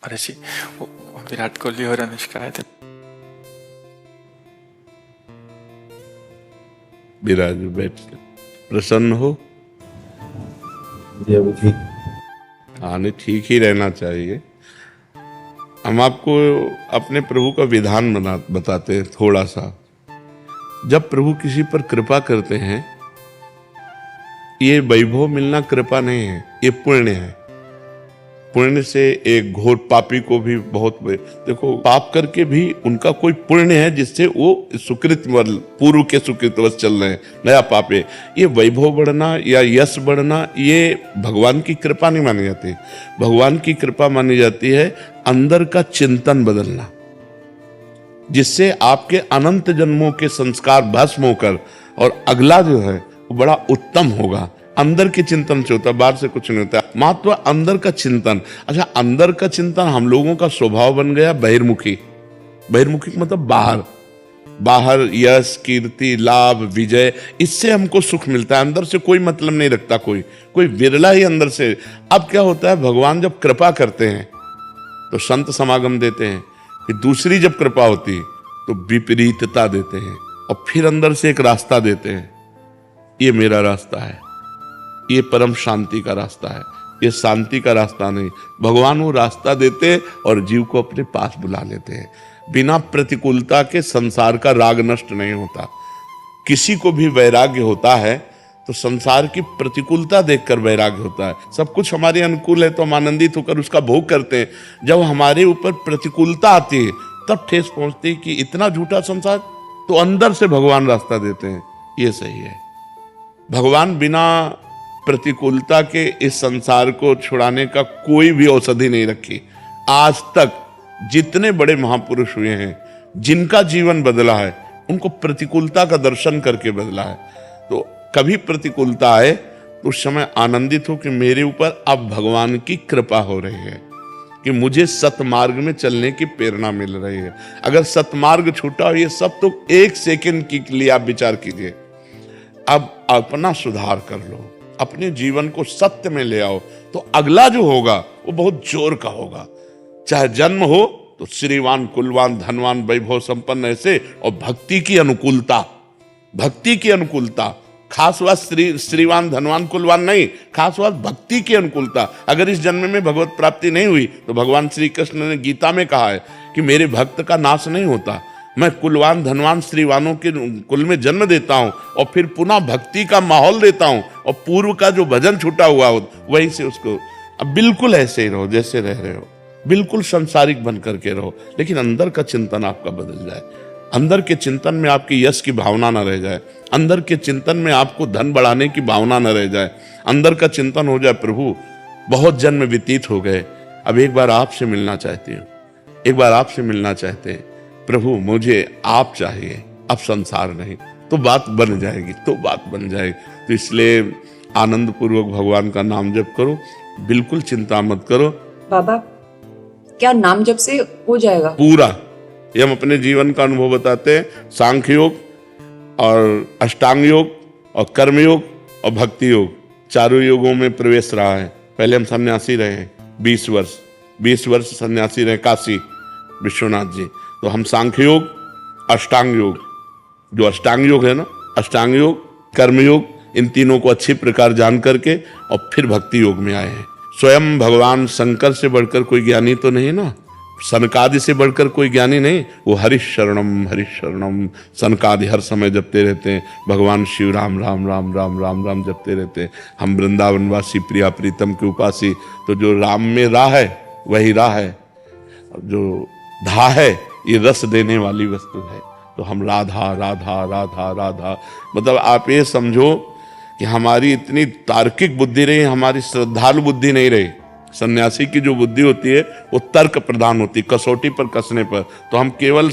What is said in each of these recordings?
महर्षि विराट कोहली और अनुष्का आए थे। विराज बैठ प्रसन्न हो। जी ठीक। हाँ नहीं, ठीक ही रहना चाहिए। हम आपको अपने प्रभु का विधान बताते हैं थोड़ा सा। जब प्रभु किसी पर कृपा करते हैं, ये वैभव मिलना कृपा नहीं है, ये पुण्य है। पुण्य से एक घोर पापी को भी बहुत देखो, पाप करके भी उनका कोई पुण्य है जिससे वो सुकृत पूर्व के सुकृतवश चल रहे हैं, नया पाप है। ये वैभव बढ़ना या यश बढ़ना ये भगवान की कृपा नहीं मानी जाती। भगवान की कृपा मानी जाती है अंदर का चिंतन बदलना, जिससे आपके अनंत जन्मों के संस्कार भस्म होकर और अगला जो है वो बड़ा उत्तम होगा। अंदर के चिंतन से होता, बाहर से कुछ नहीं होता। महत्व अंदर का चिंतन। अच्छा, अंदर का चिंतन हम लोगों का स्वभाव बन गया बहिर्मुखी। बहिर्मुखी मतलब बाहर, बाहर यश कीर्ति लाभ विजय, इससे हमको सुख मिलता है। अंदर से कोई मतलब नहीं रखता कोई विरला ही अंदर से। अब क्या होता है, भगवान जब कृपा करते हैं तो संत समागम देते हैं, फिर दूसरी जब कृपा होती है तो विपरीतता देते हैं, और फिर अंदर से एक रास्ता देते हैं। ये मेरा रास्ता है, ये परम शांति का रास्ता है, ये शांति का रास्ता नहीं। भगवान वो रास्ता देते और जीव को अपने पास बुला लेते हैं। बिना प्रतिकूलता के संसार का राग नष्ट नहीं होता। किसी को भी वैराग्य होता है तो संसार की प्रतिकूलता देखकर वैराग्य होता है। सब कुछ हमारे अनुकूल है तो हम आनंदित होकर उसका भोग करते हैं। जब हमारे ऊपर प्रतिकूलता आती है तब ठेस पहुंचती है कि इतना झूठा संसार, तो अंदर से भगवान रास्ता देते हैं। ये सही है। भगवान बिना प्रतिकूलता के इस संसार को छुड़ाने का कोई भी औषधि नहीं रखी। आज तक जितने बड़े महापुरुष हुए हैं, जिनका जीवन बदला है, उनको प्रतिकूलता का दर्शन करके बदला है। तो कभी प्रतिकूलता आए तो उस समय आनंदित हो कि मेरे ऊपर अब भगवान की कृपा हो रही है, कि मुझे सतमार्ग में चलने की प्रेरणा मिल रही है। अगर सतमार्ग छूटा हो, ये सब तो एक सेकंड के लिए आप विचार कीजिए। अब अपना सुधार कर लो, अपने जीवन को सत्य में ले आओ, तो अगला जो होगा वो बहुत जोर का होगा। चाहे जन्म हो तो श्रीवान कुलवान धनवान वैभव संपन्न ऐसे, और भक्ति की अनुकूलता, भक्ति की अनुकूलता। खास बात श्रीवान धनवान कुलवान नहीं, खास बात भक्ति की अनुकूलता। अगर इस जन्म में भगवत प्राप्ति नहीं हुई तो भगवान श्री कृष्ण ने गीता में कहा है कि मेरे भक्त का नाश नहीं होता। मैं कुलवान धनवान श्रीवानों के कुल में जन्म देता हूं और फिर पुनः भक्ति का माहौल देता हूं, और पूर्व का जो भजन छूटा हुआ हो वहीं से उसको। अब बिल्कुल ऐसे ही रहो जैसे रह रहे हो, बिल्कुल संसारिक बन करके रहो, लेकिन अंदर का चिंतन आपका बदल जाए। अंदर के चिंतन में आपकी यश की भावना न रह जाए, अंदर के चिंतन में आपको धन बढ़ाने की भावना न रह जाए। अंदर का चिंतन हो जाए, प्रभु बहुत जन्म व्यतीत हो गए, अब एक बार आपसे मिलना चाहती हूँ, एक बार आपसे मिलना चाहते हैं प्रभु, मुझे आप चाहिए, अब संसार नहीं। तो बात बन जाएगी, तो बात बन जाएगी। तो इसलिए आनंद पूर्वक भगवान का नाम जप करो, बिल्कुल चिंता मत करो। बाबा, क्या नाम जप से हो जाएगा पूरा? ये हम अपने जीवन का अनुभव बताते हैं। सांख्य योग और अष्टांग योग और कर्म योग और भक्ति योग, चारों योगों में प्रवेश रहा है। पहले हम सन्यासी रहे 20 वर्ष सन्यासी रहे काशी विश्वनाथ जी। तो हम सांख्य योग, अष्टांग योग, जो अष्टांग योग है ना, अष्टांग योग कर्म योग, इन तीनों को अच्छी प्रकार जान करके और फिर भक्ति योग में आए हैं। स्वयं भगवान शंकर से बढ़कर कोई ज्ञानी तो नहीं ना, सनकादि से बढ़कर कोई ज्ञानी नहीं। वो हरिशरणम सनकादि हर समय जपते रहते हैं। भगवान शिव राम राम राम राम राम राम जपते रहते हैं। हम वृंदावनवासी प्रिया प्रीतम के उपासी, तो जो राम में राह है वही राह है, जो धा है ये रस देने वाली वस्तु है। तो हम राधा राधा राधा राधा, मतलब आप ये समझो कि हमारी इतनी तार्किक बुद्धि रही, हमारी श्रद्धालु बुद्धि नहीं रही। सन्यासी की जो बुद्धि होती है वो तर्क प्रधान होती, कसौटी पर कसने पर। तो हम केवल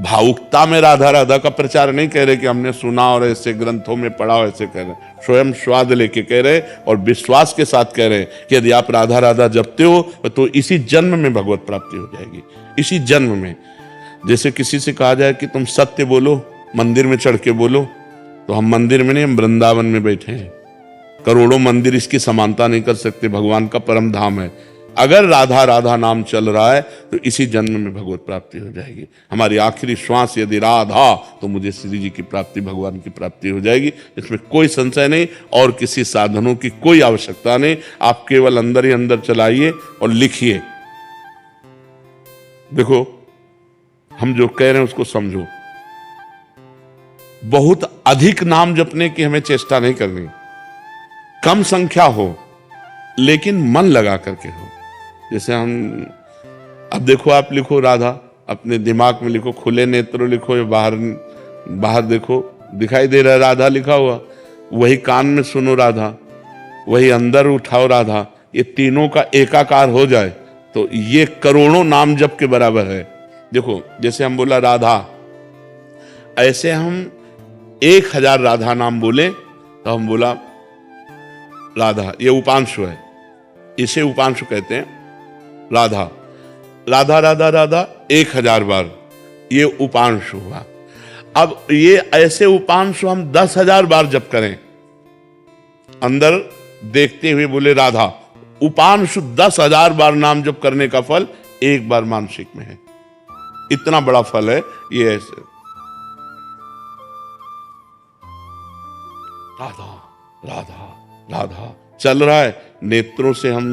भावुकता में राधा राधा का प्रचार नहीं कह रहे कि हमने सुना और ऐसे ग्रंथों में पढ़ा और ऐसे कह रहे, स्वयं स्वाद लेके कह रहे और विश्वास के साथ कह रहे कि यदि आप राधा राधा जपते हो तो इसी जन्म में भगवत प्राप्ति हो जाएगी, इसी जन्म में। जैसे किसी से कहा जाए कि तुम सत्य बोलो, मंदिर में चढ़ के बोलो, तो हम मंदिर में नहीं, हम वृंदावन में बैठे हैं। करोड़ों मंदिर इसकी समानता नहीं कर सकते, भगवान का परम धाम है। अगर राधा राधा नाम चल रहा है तो इसी जन्म में भगवत प्राप्ति हो जाएगी। हमारी आखिरी श्वास यदि राधा, तो मुझे श्री जी की प्राप्ति, भगवान की प्राप्ति हो जाएगी। इसमें कोई संशय नहीं और किसी साधनों की कोई आवश्यकता नहीं। आप केवल अंदर ही अंदर चलाइए और लिखिए। देखो, हम जो कह रहे हैं उसको समझो। बहुत अधिक नाम जपने की हमें चेष्टा नहीं करनी, कम संख्या हो लेकिन मन लगा करके हो। जैसे हम, अब देखो, आप लिखो राधा, अपने दिमाग में लिखो, खुले नेत्र लिखो या बाहर बाहर देखो, दिखाई दे रहा है राधा लिखा हुआ। वही कान में सुनो राधा, वही अंदर उठाओ राधा। ये तीनों का एकाकार हो जाए तो ये करोड़ों नाम जप के बराबर है। देखो, जैसे हम बोला राधा, ऐसे हम 1000 राधा नाम बोले तो हम बोला राधा, ये उपांशु है, इसे उपांशु कहते हैं। राधा राधा राधा राधा 1000 बार, ये उपांशु हुआ। अब ये ऐसे उपांशु हम 10,000 बार जप करें, अंदर देखते हुए बोले राधा, उपांशु 10,000 बार नाम जप करने का फल एक बार मानसिक में है। इतना बड़ा फल है ये। ऐसे राधा राधा राधा चल रहा है, नेत्रों से हम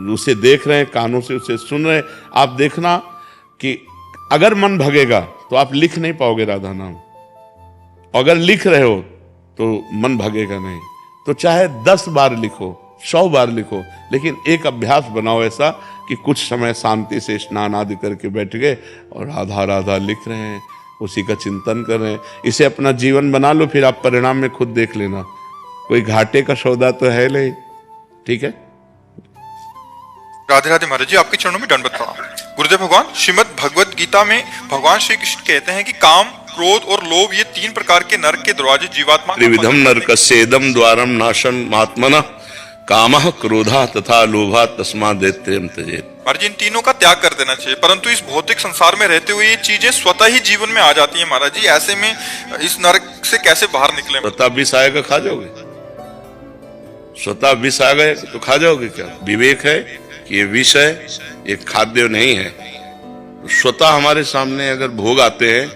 उसे देख रहे हैं, कानों से उसे सुन रहे हैं। आप देखना कि अगर मन भगेगा तो आप लिख नहीं पाओगे राधा नाम, अगर लिख रहे हो तो मन भगेगा नहीं। तो चाहे 10 बार लिखो, 100 बार लिखो, लेकिन एक अभ्यास बनाओ ऐसा कि कुछ समय शांति से स्नान आदि करके बैठ गए और राधा राधा लिख रहे हैं, उसी का चिंतन कर रहे हैं। इसे अपना जीवन बना लो, फिर आप परिणाम में खुद देख लेना। कोई घाटे का सौदा तो है नहीं। ठीक है। राधे राधे महाराज जी, आपके चरणों में दंडवत प्रणाम। गुरुदेव भगवान, श्रीमद् भगवत गीता में भगवान श्री कृष्ण कहते हैं कि काम, क्रोध और लोभ, ये 3 प्रकार के नरक के दरवाजे जीवात्मा। त्रिविधम नरकस्येदं द्वारम नाशम आत्मनः कामः क्रोधः तथा लोभः तस्माद् दैत्यं त्यजेत्। महाराज जी, इन तीनों का त्याग कर देना चाहिए, परंतु इस भौतिक संसार में रहते हुए ये चीजें स्वतः ही जीवन में आ जाती हैं। महाराज जी, ऐसे में इस नरक से कैसे बाहर निकले? स्वतः विष आएगा, खा जाओगे? स्वतः विष आ गए तो खा जाओगे क्या? विवेक है कि ये विष है, ये खाद्य नहीं है। स्वतः हमारे सामने अगर भोग आते हैं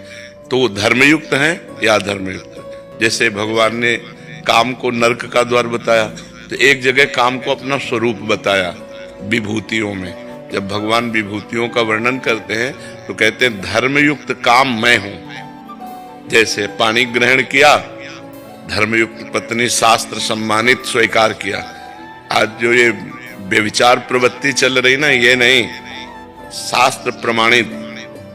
तो वो धर्मयुक्त हैं या अधर्मयुक्त। जैसे भगवान ने काम को नरक का द्वार बताया, तो एक जगह काम को अपना स्वरूप बताया विभूतियों में। जब भगवान विभूतियों का वर्णन करते हैं तो कहते हैं धर्मयुक्त काम मैं हूं। जैसे पानी ग्रहण किया, धर्मयुक्त पत्नी शास्त्र सम्मानित स्वीकार किया। आज जो ये व्यभिचार प्रवृत्ति चल रही ना, ये नहीं, शास्त्र प्रमाणित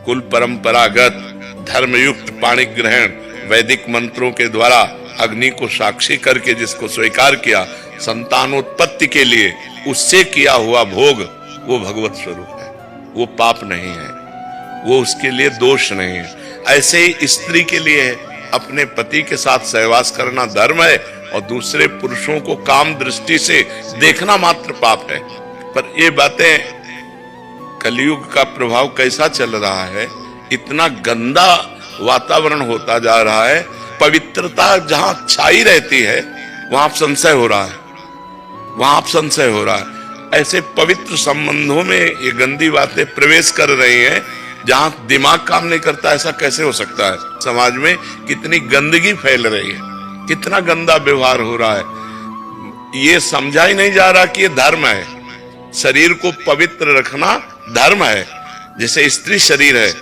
कुल परंपरागत धर्मयुक्त पाणी ग्रहण वैदिक मंत्रों के द्वारा अग्नि को साक्षी करके जिसको स्वीकार किया संतानोत्पत्ति के लिए, उससे किया हुआ भोग वो भगवत स्वरूप है, वो पाप नहीं है, वो उसके लिए दोष नहीं है। ऐसे ही स्त्री के लिए अपने पति के साथ सहवास करना धर्म है और दूसरे पुरुषों को काम दृष्टि से देखना मात्र पाप है। पर ये बातें, कलयुग का प्रभाव कैसा चल रहा है, इतना गंदा वातावरण होता जा रहा है। पवित्रता जहां छाई रहती है वहां संशय हो रहा है, वहां संशय हो रहा है। ऐसे पवित्र संबंधों में ये गंदी बातें प्रवेश कर रही हैं जहां दिमाग काम नहीं करता। ऐसा कैसे हो सकता है? समाज में कितनी गंदगी फैल रही है, कितना गंदा व्यवहार हो रहा है। ये समझा ही नहीं जा रहा कि ये धर्म है। शरीर को पवित्र रखना धर्म है। जैसे स्त्री शरीर है,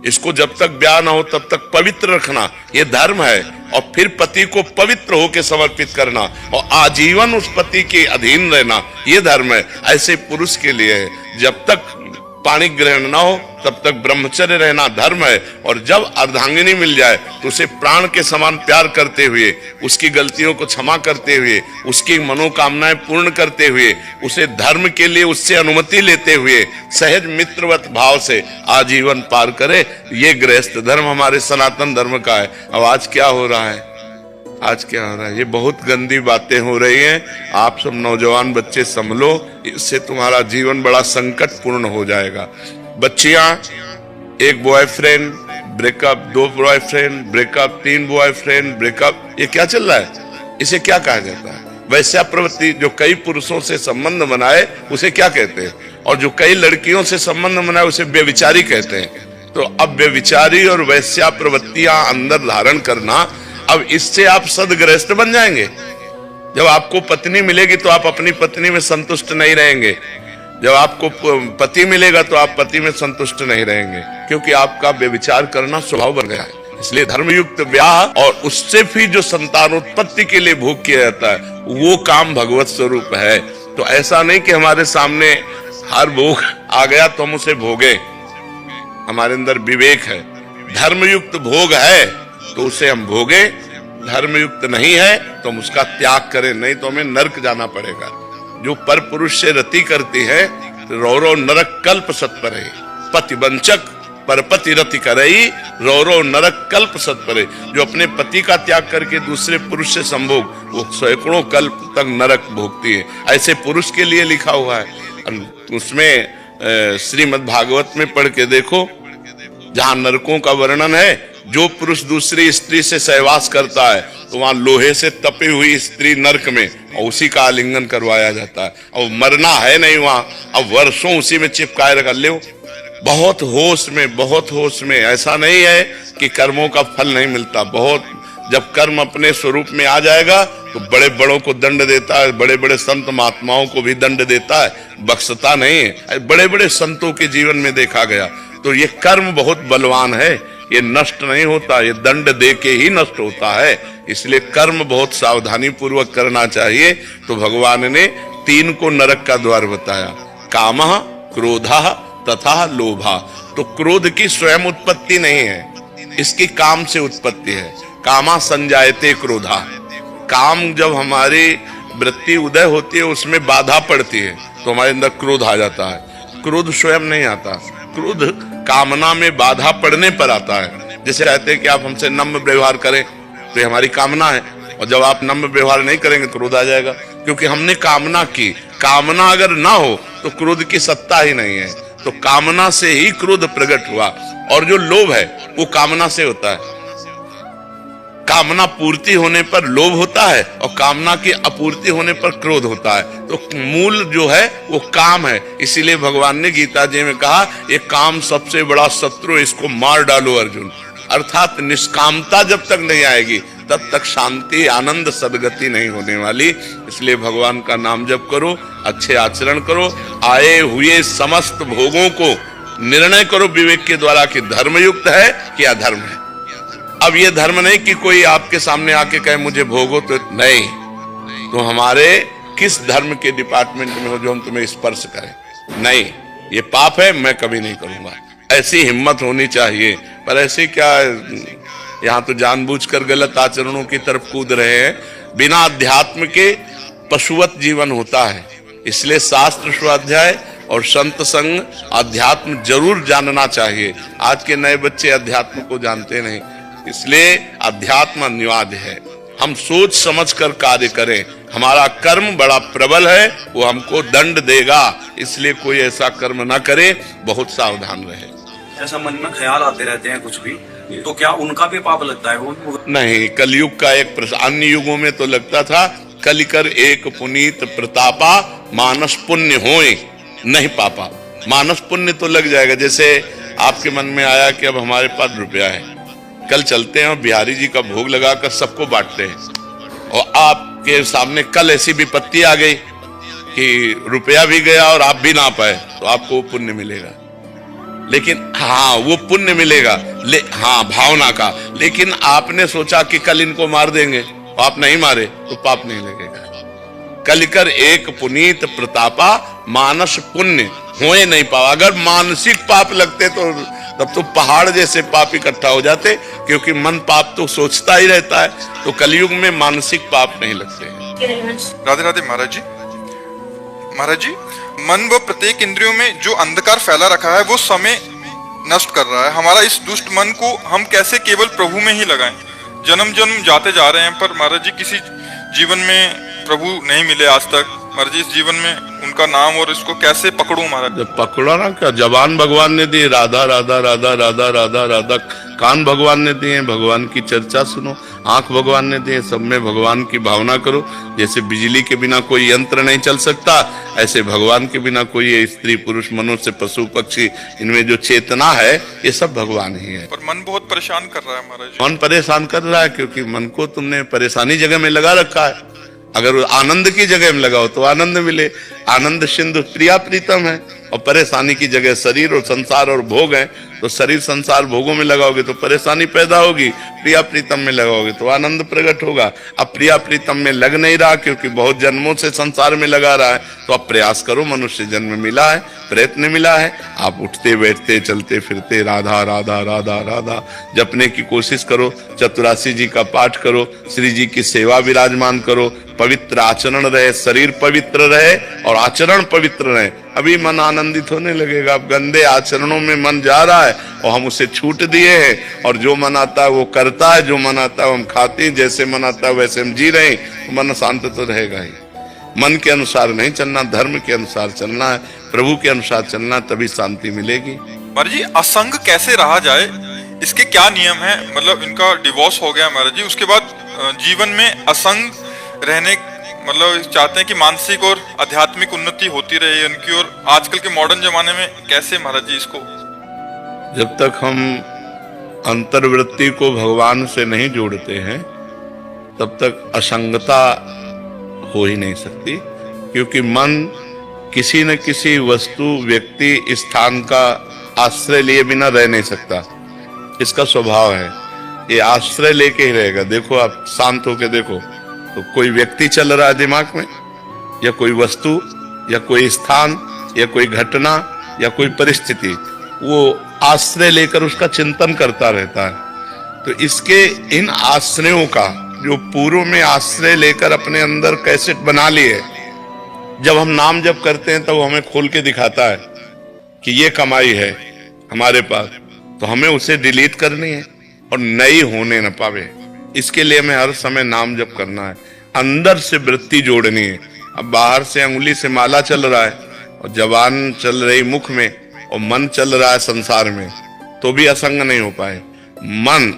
इसको जब तक ब्याह ना हो तब तक पवित्र रखना ये धर्म है, और फिर पति को पवित्र होकर समर्पित करना और आजीवन उस पति के अधीन रहना ये धर्म है। ऐसे पुरुष के लिए है, जब तक पाणी ग्रहण ना हो तब तक ब्रह्मचर्य रहना धर्म है, और जब अर्धांगिनी मिल जाए तो उसे प्राण के समान प्यार करते हुए, उसकी गलतियों को क्षमा करते हुए, उसकी मनोकामनाएं पूर्ण करते हुए, उसे धर्म के लिए उससे अनुमति लेते हुए सहज मित्रवत भाव से आजीवन पार करे। ये गृहस्थ धर्म हमारे सनातन धर्म का है। अब आज क्या हो रहा है? आज क्या हो रहा है? ये बहुत गंदी बातें हो रही हैं। आप सब नौजवान बच्चे संभलो, इससे तुम्हारा जीवन बड़ा संकटपूर्ण हो जाएगा। बच्चियां, एक boyfriend breakup, 2 boyfriend breakup, 3 boyfriend breakup, ये क्या चल रहा है? इसे क्या कहा जाता है? वैश्या प्रवृत्ति जो कई पुरुषों से संबंध बनाए उसे क्या कहते हैं? और जो कई लड़कियों से संबंध बनाए उसे व्यभिचारी कहते हैं। तो अब व्यभिचारी और वैश्या प्रवृत्तियां अंदर धारण करना, अब इससे आप सदगृहस्थ बन जाएंगे। जब आपको पत्नी मिलेगी तो आप अपनी पत्नी में संतुष्ट नहीं रहेंगे, जब आपको पति मिलेगा तो आप पति में संतुष्ट नहीं रहेंगे, क्योंकि आपका व्यभिचार करना स्वभाव बन गया है। इसलिए धर्मयुक्त ब्याह और उससे भी जो संतानोत्पत्ति के लिए भोग किया जाता है वो काम भगवत स्वरूप है। तो ऐसा नहीं कि हमारे सामने हर भोग आ गया तो हम उसे भोगे, हमारे अंदर विवेक है। धर्मयुक्त भोग है तो उसे हम भोगे, धर्मयुक्त नहीं है तो हम उसका त्याग करें, नहीं तो हमें नरक जाना पड़ेगा। जो पर पुरुष से रति करती है रौरव नरक कल्प सत्परे, पति वंचक परपति रति करई रौरव नरक कल्प सत्परे। जो अपने पति का त्याग करके दूसरे पुरुष से संभोग, वो सैकड़ों कल्प तक नरक भोगती है। ऐसे पुरुष के लिए लिखा हुआ है। उसमें श्रीमद् भागवत में पढ़ के देखो, जहां नरकों का वर्णन है, जो पुरुष दूसरी स्त्री से सहवास करता है तो वहां लोहे से तपी हुई स्त्री नरक में, और उसी का आलिंगन करवाया जाता है। और मरना है नहीं वहां, अब वर्षों उसी में चिपकाए रख ले। बहुत होश में, बहुत होश में। ऐसा नहीं है कि कर्मों का फल नहीं मिलता। बहुत, जब कर्म अपने स्वरूप में आ जाएगा तो बड़े बड़ों को दंड देता है, बड़े बड़े संत महात्माओं को भी दंड देता है, बख्शता नहीं है। बड़े बड़े संतों के जीवन में देखा गया। तो ये कर्म बहुत बलवान है, ये नष्ट नहीं होता, ये दंड दे के ही नष्ट होता है। इसलिए कर्म बहुत सावधानी पूर्वक करना चाहिए। तो भगवान ने 3 को नरक का द्वार बताया, कामः, क्रोधः तथा लोभा। तो क्रोध की स्वयं उत्पत्ति नहीं है, इसकी काम से उत्पत्ति है। कामा संजायते क्रोधा। काम जब हमारी वृत्ति उदय होती है उसमें बाधा पड़ती है तो हमारे अंदर क्रोध आ जाता है। क्रोध स्वयं नहीं आता, क्रोध कामना में बाधा पड़ने पर आता है। जैसे कहते हैं कि आप हमसे नम्र व्यवहार करें तो ये हमारी कामना है, और जब आप नम्र व्यवहार नहीं करेंगे तो क्रोध आ जाएगा, क्योंकि हमने कामना की। कामना अगर ना हो तो क्रोध की सत्ता ही नहीं है। तो कामना से ही क्रोध प्रकट हुआ। और जो लोभ है वो कामना से होता है। कामना पूर्ति होने पर लोभ होता है और कामना की अपूर्ति होने पर क्रोध होता है। तो मूल जो है वो काम है। इसीलिए भगवान ने गीता जी में कहा, ये काम सबसे बड़ा शत्रु, इसको मार डालो अर्जुन। अर्थात निष्कामता जब तक नहीं आएगी तब तक शांति, आनंद, सदगति नहीं होने वाली। इसलिए भगवान का नाम जप करो, अच्छे आचरण करो, आए हुए समस्त भोगों को निर्णय करो विवेक के द्वारा कि धर्मयुक्त है कि अधर्म है। अब ये धर्म नहीं कि कोई आपके सामने आके कहे मुझे भोगो, तो नहीं। तो हमारे किस धर्म के डिपार्टमेंट में हो जो हम तुम्हें स्पर्श करें? नहीं, ये पाप है, मैं कभी नहीं करूंगा। ऐसी हिम्मत होनी चाहिए। पर ऐसे क्या, यहाँ तो जानबूझकर गलत आचरणों की तरफ कूद रहे हैं। बिना अध्यात्म के पशुवत जीवन होता है। इसलिए शास्त्र स्वाध्याय और संत संग, अध्यात्म जरूर जानना चाहिए। आज के नए बच्चे अध्यात्म को जानते नहीं, इसलिए अध्यात्म अनिवार्य है। हम सोच समझ कर कार्य करें। हमारा कर्म बड़ा प्रबल है, वो हमको दंड देगा। इसलिए कोई ऐसा कर्म ना करे, बहुत सावधान रहे। ऐसा मन में ख्याल आते रहते हैं कुछ भी, तो क्या उनका भी पाप लगता है? वो नहीं, कलयुग का एक प्रश्न। अन्य युगों में तो लगता था कलिकर एक पुनीत प्रतापा, मानस पुण्य होए नहीं पापा। मानस पुण्य तो लग जाएगा। जैसे आपके मन में आया कि अब हमारे पास रुपया है, कल चलते हैं और बिहारी जी का भोग लगाकर सबको बांटते हैं, और आपके सामने कल ऐसी विपत्ति आ गई कि रुपया भी गया और आप भी ना पाए, तो आपको वो पुण्य मिलेगा। लेकिन हाँ, वो पुण्य मिलेगा, हाँ, भावना का। लेकिन आपने सोचा कि कल इनको मार देंगे, आप नहीं मारे तो पाप नहीं लगेगा। कलिकर एक पुनीत प्रतापा, मानस पुण्य होए नहीं पावा। अगर मानसिक पाप लगते तो तब तो पहाड़ जैसे पाप इकट्ठा हो जाते, क्योंकि मन पाप तो सोचता ही रहता है। तो कलयुग में मानसिक पाप नहीं लगते। राधे राधे महाराज जी। महाराज जी, मन व प्रत्येक इंद्रियों में जो अंधकार फैला रखा है वो समय नष्ट कर रहा है। हमारा इस दुष्ट मन को हम कैसे केवल प्रभु में ही लगाएं? जन्म जन्म जाते जा रहे हैं, पर महाराज जी किसी जीवन में प्रभु नहीं मिले आज तक। महाराज जी, इस जीवन में उनका नाम और इसको कैसे पकड़ूं महाराज? जब पकड़ा ना, क्या जबान भगवान ने दी, राधा राधा राधा राधा राधा राधा कान भगवान ने दिए, भगवान की चर्चा सुनो। आंख भगवान ने दिए, सब में भगवान की भावना करो। जैसे बिजली के बिना कोई यंत्र नहीं चल सकता, ऐसे भगवान के बिना कोई स्त्री पुरुष मनुष्य पशु पक्षी, इनमें जो चेतना है ये सब भगवान ही है। पर मन बहुत परेशान कर रहा है महाराज जी। मन परेशान कर रहा है क्योंकि मन को तुमने परेशानी जगह में लगा रखा है। अगर आनंद की जगह में लगाओ तो आनंद मिले। आनंद सिंधु प्रिया प्रीतम है, और परेशानी की जगह शरीर और संसार और भोग है, तो शरीर संसार भोगों में लगाओगे तो परेशानी पैदा होगी। प्रिया प्रीतम में लगाओगे तो आनंद प्रकट होगा। अब प्रिया प्रीतम में लग नहीं रहा क्योंकि बहुत जन्मों से संसार में लगा रहा है, तो अब प्रयास करो। मनुष्य जन्म मिला है, प्रयत्न मिला है, आप उठते बैठते चलते फिरते राधा राधा राधा राधा जपने की कोशिश करो। चतुरासी जी का पाठ करो, श्री जी की सेवा विराजमान करो, पवित्र आचरण रहे, शरीर पवित्र रहे और आचरण पवित्र रहे। अभी मन आनंदित होने लगेगा। अब गंदे आचरणों में मन जा रहा है और हम उसे छूट दिए हैं, और जो मन आता है वो करता है, जो मन आता है हम खाते हैं, जैसे मन आता है वैसे हम जी रहे हैं, तो मन शांत तो रहेगा ही। मन के अनुसार नहीं चलना, धर्म के अनुसार चलना है, प्रभु के अनुसार चलना, तभी शांति मिलेगी। महाराज जी, असंग कैसे रहा जाए, इसके क्या नियम है? मतलब इनका डिवोर्स हो गया महाराज जी, उसके बाद जीवन में असंग रहने मतलब चाहते हैं कि मानसिक और आध्यात्मिक उन्नति होती रहे उनकी। और आजकल के मॉडर्न जमाने में कैसे महाराज जी इसको? जब तक हम अंतर्वृत्ति को भगवान से नहीं जोड़ते हैं तब तक असंगता हो ही नहीं सकती, क्योंकि मन किसी न किसी वस्तु व्यक्ति स्थान का आश्रय लिए बिना रह नहीं सकता। इसका स्वभाव है, ये आश्रय लेके ही रहेगा। देखो आप शांत होके देखो तो कोई व्यक्ति चल रहा है दिमाग में, या कोई वस्तु, या कोई स्थान, या कोई घटना, या कोई परिस्थिति, वो आश्रय लेकर उसका चिंतन करता रहता है। तो इसके इन आश्रयों का जो पूर्व में आश्रय लेकर अपने अंदर कैसेट बना लिए, जब हम नाम जप करते हैं तब तो हमें खोल के दिखाता है कि ये कमाई है हमारे पास, तो हमें उसे डिलीट करनी है और नई होने न पावे। इसके लिए हमें हर समय नाम जप करना है, अंदर से वृत्ति जोड़नी है। अब बाहर से अंगुली से माला चल रहा है और जबान चल रही मुख में और मन चल रहा है संसार में, तो भी असंग नहीं हो पाए। मन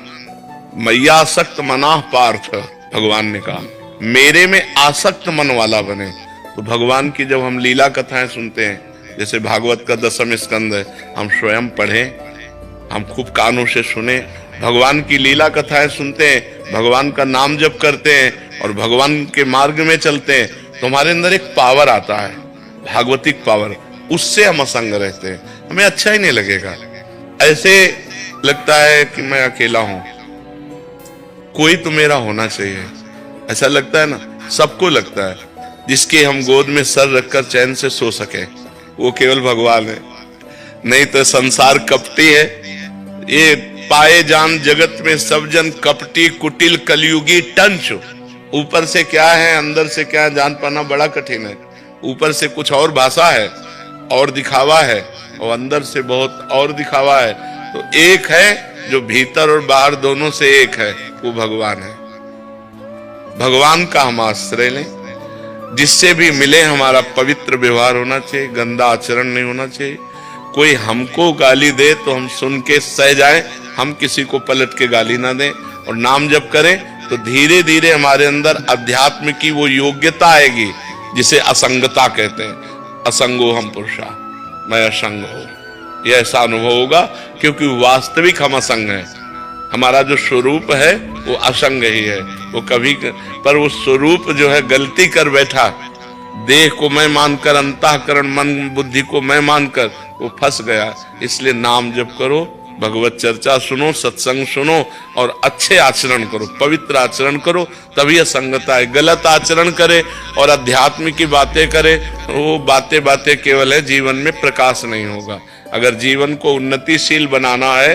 मैयासक्त मनाह पार्थ, भगवान ने कहा मेरे में आसक्त मन वाला बने। तो भगवान की जब हम लीला कथाएं सुनते हैं, जैसे भागवत का 10वां स्कंद है, हम स्वयं पढ़ें, हम खूब कानों से सुने, भगवान की लीला कथाएं सुनते हैं, भगवान का नाम जप करते हैं और भगवान के मार्ग में चलते हैं, तो हमारे अंदर एक पावर आता है, भागवतिक पावर, उससे हम असंग रहते हैं। हमें अच्छा ही नहीं लगेगा। ऐसे लगता है कि मैं अकेला हूं, कोई तो मेरा होना चाहिए, ऐसा लगता है ना, सबको लगता है। जिसके हम गोद में सर रखकर चैन से सो सके वो केवल भगवान है, नहीं तो संसार कपटी है। ये पाए जान जगत में सब जन कपटी कुटिल कलयुगी टंच। ऊपर से क्या है अंदर से क्या है जान पाना बड़ा कठिन है। ऊपर से कुछ और भाषा है और दिखावा है, और अंदर से बहुत और दिखावा है। तो एक है जो भीतर और बाहर दोनों से एक है, वो भगवान है। भगवान का हम आश्रय लें, जिससे भी मिले हमारा पवित्र व्यवहार होना चाहिए, गंदा आचरण नहीं होना चाहिए। कोई हमको गाली दे तो हम सुन के सह जाएं, हम किसी को पलट के गाली ना दें, और नाम जप करें तो धीरे धीरे हमारे अंदर अध्यात्म की वो योग्यता आएगी जिसे असंगता कहते हैं। असंगो हम पुरुषा, मैं असंग हूं, यह ऐसा अनुभव होगा, क्योंकि वास्तविक हम असंग हैं। हमारा जो स्वरूप है वो असंग ही है। वो कभी पर वो स्वरूप जो है गलती कर बैठा, देह को मैं मानकर, अंतःकरण मन बुद्धि को मैं मानकर वो फंस गया। इसलिए नाम जप करो, भगवत चर्चा सुनो, सत्संग सुनो और अच्छे आचरण करो, पवित्र आचरण करो, तभी असंगता है। गलत आचरण करे और अध्यात्म की बातें करे, वो बातें बातें केवल है, जीवन में प्रकाश नहीं होगा। अगर जीवन को उन्नतिशील बनाना है,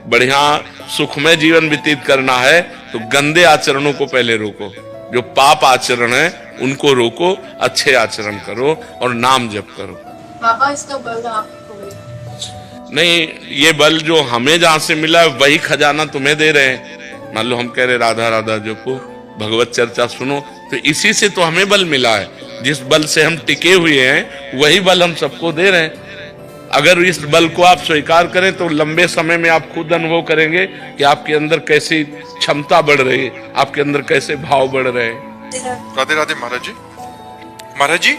बढ़िया सुखमय जीवन व्यतीत करना है, तो गंदे आचरणों को पहले रोको। जो पाप आचरण है उनको रोको, अच्छे आचरण करो और नाम जप करो। बाबा इसका बल आपको नहीं, ये बल जो हमें जहां से मिला है वही खजाना तुम्हें दे रहे हैं। मान लो हम कह रहे राधा राधा जपो, भगवत चर्चा सुनो, तो इसी से तो हमें बल मिला है। जिस बल से हम टिके हुए हैं वही बल हम सबको दे रहे हैं। अगर इस बल को आप स्वीकार करें तो लंबे समय में आप खुद अनुभव करेंगे कि आपके अंदर कैसी क्षमता बढ़ रही है, आपके अंदर कैसे भाव बढ़ रहे हैं। राधे राधे महाराज जी। महाराज जी,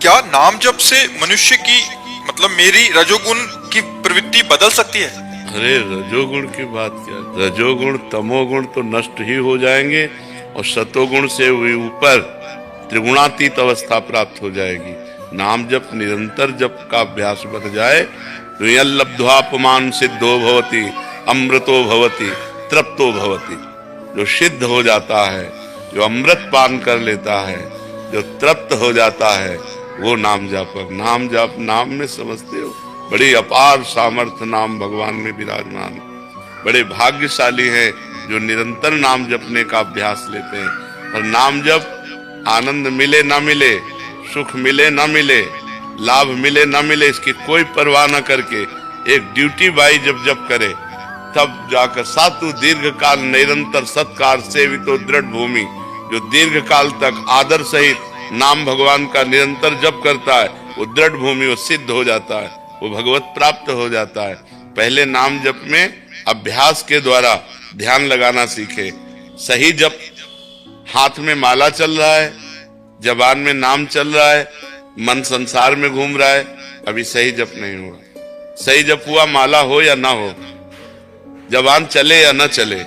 क्या नाम जप से मनुष्य की मतलब मेरी रजोगुण की प्रवृत्ति बदल सकती है? अरे रजोगुण की बात क्या, रजोगुण तमोगुण तो नष्ट ही हो जाएंगे और सतोगुण से ऊपर त्रिगुणातीत अवस्था प्राप्त हो जाएगी। नाम जप निरंतर जप का अभ्यास बढ़ जाए तो यह लब्ध्वापमान सिद्धो भवति अमृतो भवति तृप्तो भवति। जो सिद्ध हो जाता है, जो अमृत पान कर लेता है, जो तृप्त हो जाता है, वो नाम जापक। नाम जाप, नाम में समझते हो बड़ी अपार सामर्थ्य नाम भगवान में विराजमान। बड़े भाग्यशाली हैं जो निरंतर नाम जपने का अभ्यास लेते हैं। और नाम जप आनंद मिले ना मिले, सुख मिले ना मिले, लाभ मिले ना मिले, इसकी कोई परवाह न करके एक ड्यूटी बाई जब करे तब जाकर सातु दीर्घ काल निरंतर सत्कार सेवितो दृढ़ भूमि। जो दीर्घ काल तक आदर सहित नाम भगवान का निरंतर जप करता है वो दृढ़ भूमि, वो सिद्ध हो जाता है, वो भगवत प्राप्त हो जाता है। पहले नाम जप में अभ्यास के द्वारा ध्यान लगाना सीखे। सही जप, हाथ में माला चल रहा है, जबान में नाम चल रहा है, मन संसार में घूम रहा है, अभी सही जप नहीं हुआ। सही जप हुआ माला हो या ना हो, जबान चले या ना चले,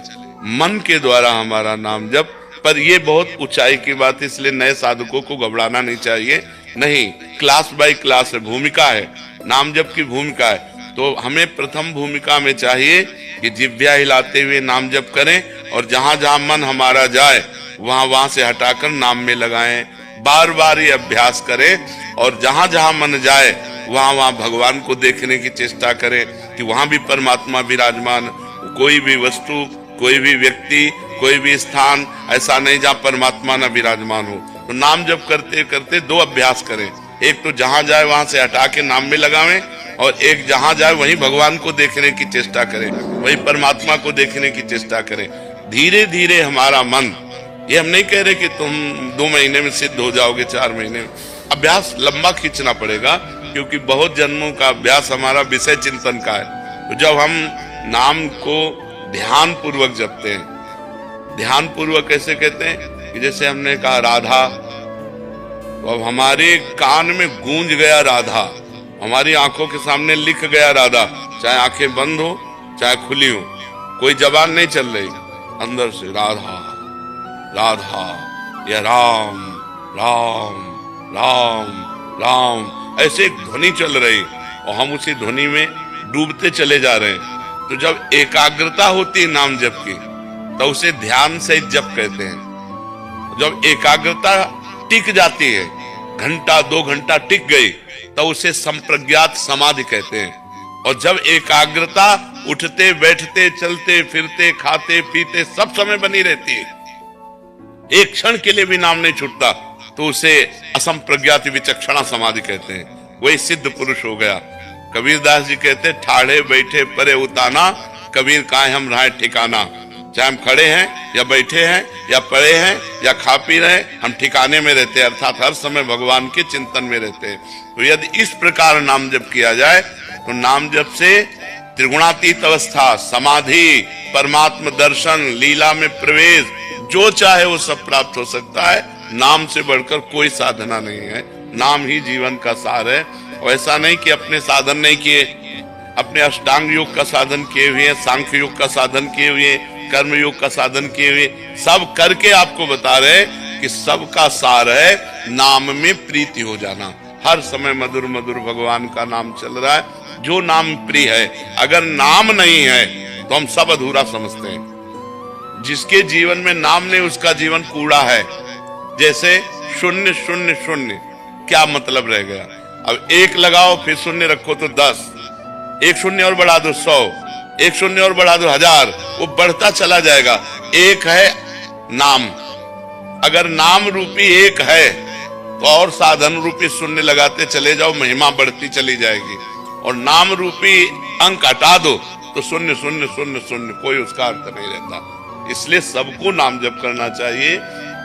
मन के द्वारा हमारा नाम जप। पर ये बहुत ऊंचाई की बात है, इसलिए नए साधकों को घबराना नहीं चाहिए। नहीं, क्लास बाय क्लास है, भूमिका है, नाम जप की भूमिका है। तो हमें प्रथम भूमिका में चाहिए कि जिह्वा हिलाते हुए नाम जप करें और जहां जहां मन हमारा जाए वहां से हटाकर नाम में लगाएं। बार बार ये अभ्यास करें और जहां जहां मन जाए वहां भगवान को देखने की चेष्टा करें कि वहां भी परमात्मा विराजमान। कोई भी वस्तु, कोई भी व्यक्ति, कोई भी स्थान ऐसा नहीं जहां परमात्मा न विराजमान हो। तो नाम जप करते करते दो अभ्यास करें। एक तो जहां जाए वहां से हटा के नाम में लगावें, और एक जहां जाए वहीं भगवान को देखने की चेष्टा करें, वहीं परमात्मा को देखने की चेष्टा करें। धीरे धीरे हमारा मन, ये हम नहीं कह रहे कि तुम 2 महीने में सिद्ध हो जाओगे, 4 महीने में। अभ्यास लंबा खींचना पड़ेगा क्योंकि बहुत जन्मों का अभ्यास हमारा विषय चिंतन का है। तो जब हम नाम को ध्यान पूर्वक जपते हैं, ध्यान पूर्वक कैसे कहते हैं कि जैसे हमने कहा राधा, तो अब हमारे कान में गूंज गया राधा, हमारी आंखों के सामने लिख गया राधा, चाहे आंखें बंद हो चाहे खुली हो, कोई जबान नहीं चल रही, अंदर से राधा राधा या राम राम राम राम ऐसे एक ध्वनि चल रही और हम उसी ध्वनि में डूबते चले जा रहे हैं। तो जब एकाग्रता होती है नाम जप की तो उसे ध्यान से जप कहते हैं। जब एकाग्रता टिक जाती है, घंटा 2 घंटा टिक गई, तो उसे संप्रज्ञात समाधि कहते हैं। और जब एकाग्रता उठते बैठते चलते फिरते खाते पीते सब समय बनी रहती है, एक क्षण के लिए भी नाम नहीं छूटता, तो उसे असंप्रज्ञात विचक्षणा समाधि कहते हैं। वही सिद्ध पुरुष हो गया। कबीरदास जी कहते ठाड़े बैठे परे उताना, कबीर काहे हम रहे ठिकाना। चाहे हम खड़े हैं या बैठे हैं या पड़े हैं या खा पी रहे हैं, हम ठिकाने में रहते हैं, अर्थात हर समय भगवान के चिंतन में रहते हैं। तो यदि इस प्रकार नाम जप किया जाए तो नाम जप से त्रिगुणातीत अवस्था, समाधि, परमात्मा दर्शन, लीला में प्रवेश, जो चाहे वो सब प्राप्त हो सकता है। नाम से बढ़कर कोई साधना नहीं है, नाम ही जीवन का सार है। और ऐसा नहीं कि अपने साधन नहीं किए, अपने अष्टांग योग का साधन किए हुए, सांख्य योग का साधन किए हुए, कर्म योग का साधन किए हुए, सब करके आपको बता रहे कि सबका सार है नाम में प्रीति हो जाना। हर समय मधुर मधुर भगवान का नाम चल रहा है, जो नाम प्रिय है। अगर नाम नहीं है तो हम सब अधूरा समझते हैं। जिसके जीवन में नाम नहीं उसका जीवन कूड़ा है। जैसे 0 0 0, क्या मतलब रह गया? अब 1 लगाओ फिर 0 रखो तो 10, 1 0 और बढ़ा दो 100, 1 0 और बढ़ा दो 1000, वो बढ़ता चला जाएगा। एक है नाम, अगर नाम रूपी एक है तो और साधन रूपी 0 लगाते चले जाओ, महिमा बढ़ती चली जाएगी। और नाम रूपी अंक हटा दो तो 0 0 0 0, कोई उसका अर्थ नहीं रहता। इसलिए सबको नाम जप करना चाहिए।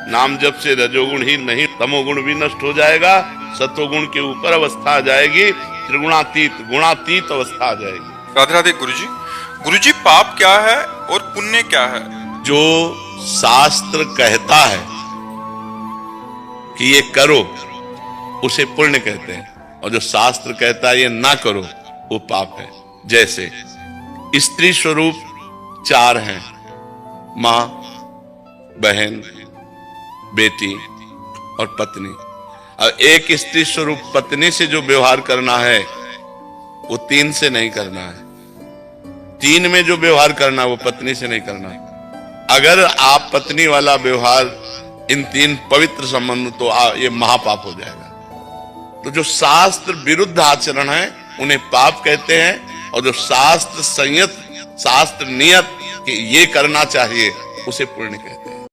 नाम जप से रजोगुण ही नहीं तमोगुण भी नष्ट हो जाएगा, सतोगुण के ऊपर अवस्था आ जाएगी। त्रिगुणातीत गुणातीत अवस्था आ जाएगी। राधे राधे गुरुजी। गुरुजी, पाप क्या है और पुण्य क्या है? जो शास्त्र कहता है कि ये करो उसे पुण्य कहते हैं, और जो शास्त्र कहता है ये ना करो वो पाप है। जैसे स्त्री स्वरूप 4 हैं, मां, बहन, बेटी और पत्नी। अब एक स्त्री स्वरूप पत्नी से जो व्यवहार करना है वो 3 से नहीं करना है। 3 में जो व्यवहार करना है वो पत्नी से नहीं करना है। अगर आप पत्नी वाला व्यवहार इन 3 पवित्र संबंध तो ये महापाप हो जाएगा। तो जो शास्त्र विरुद्ध आचरण है उन्हें पाप कहते हैं, और जो शास्त्र संयत, शास्त्र नियत कि ये करना चाहिए उसे पुण्य कहते हैं।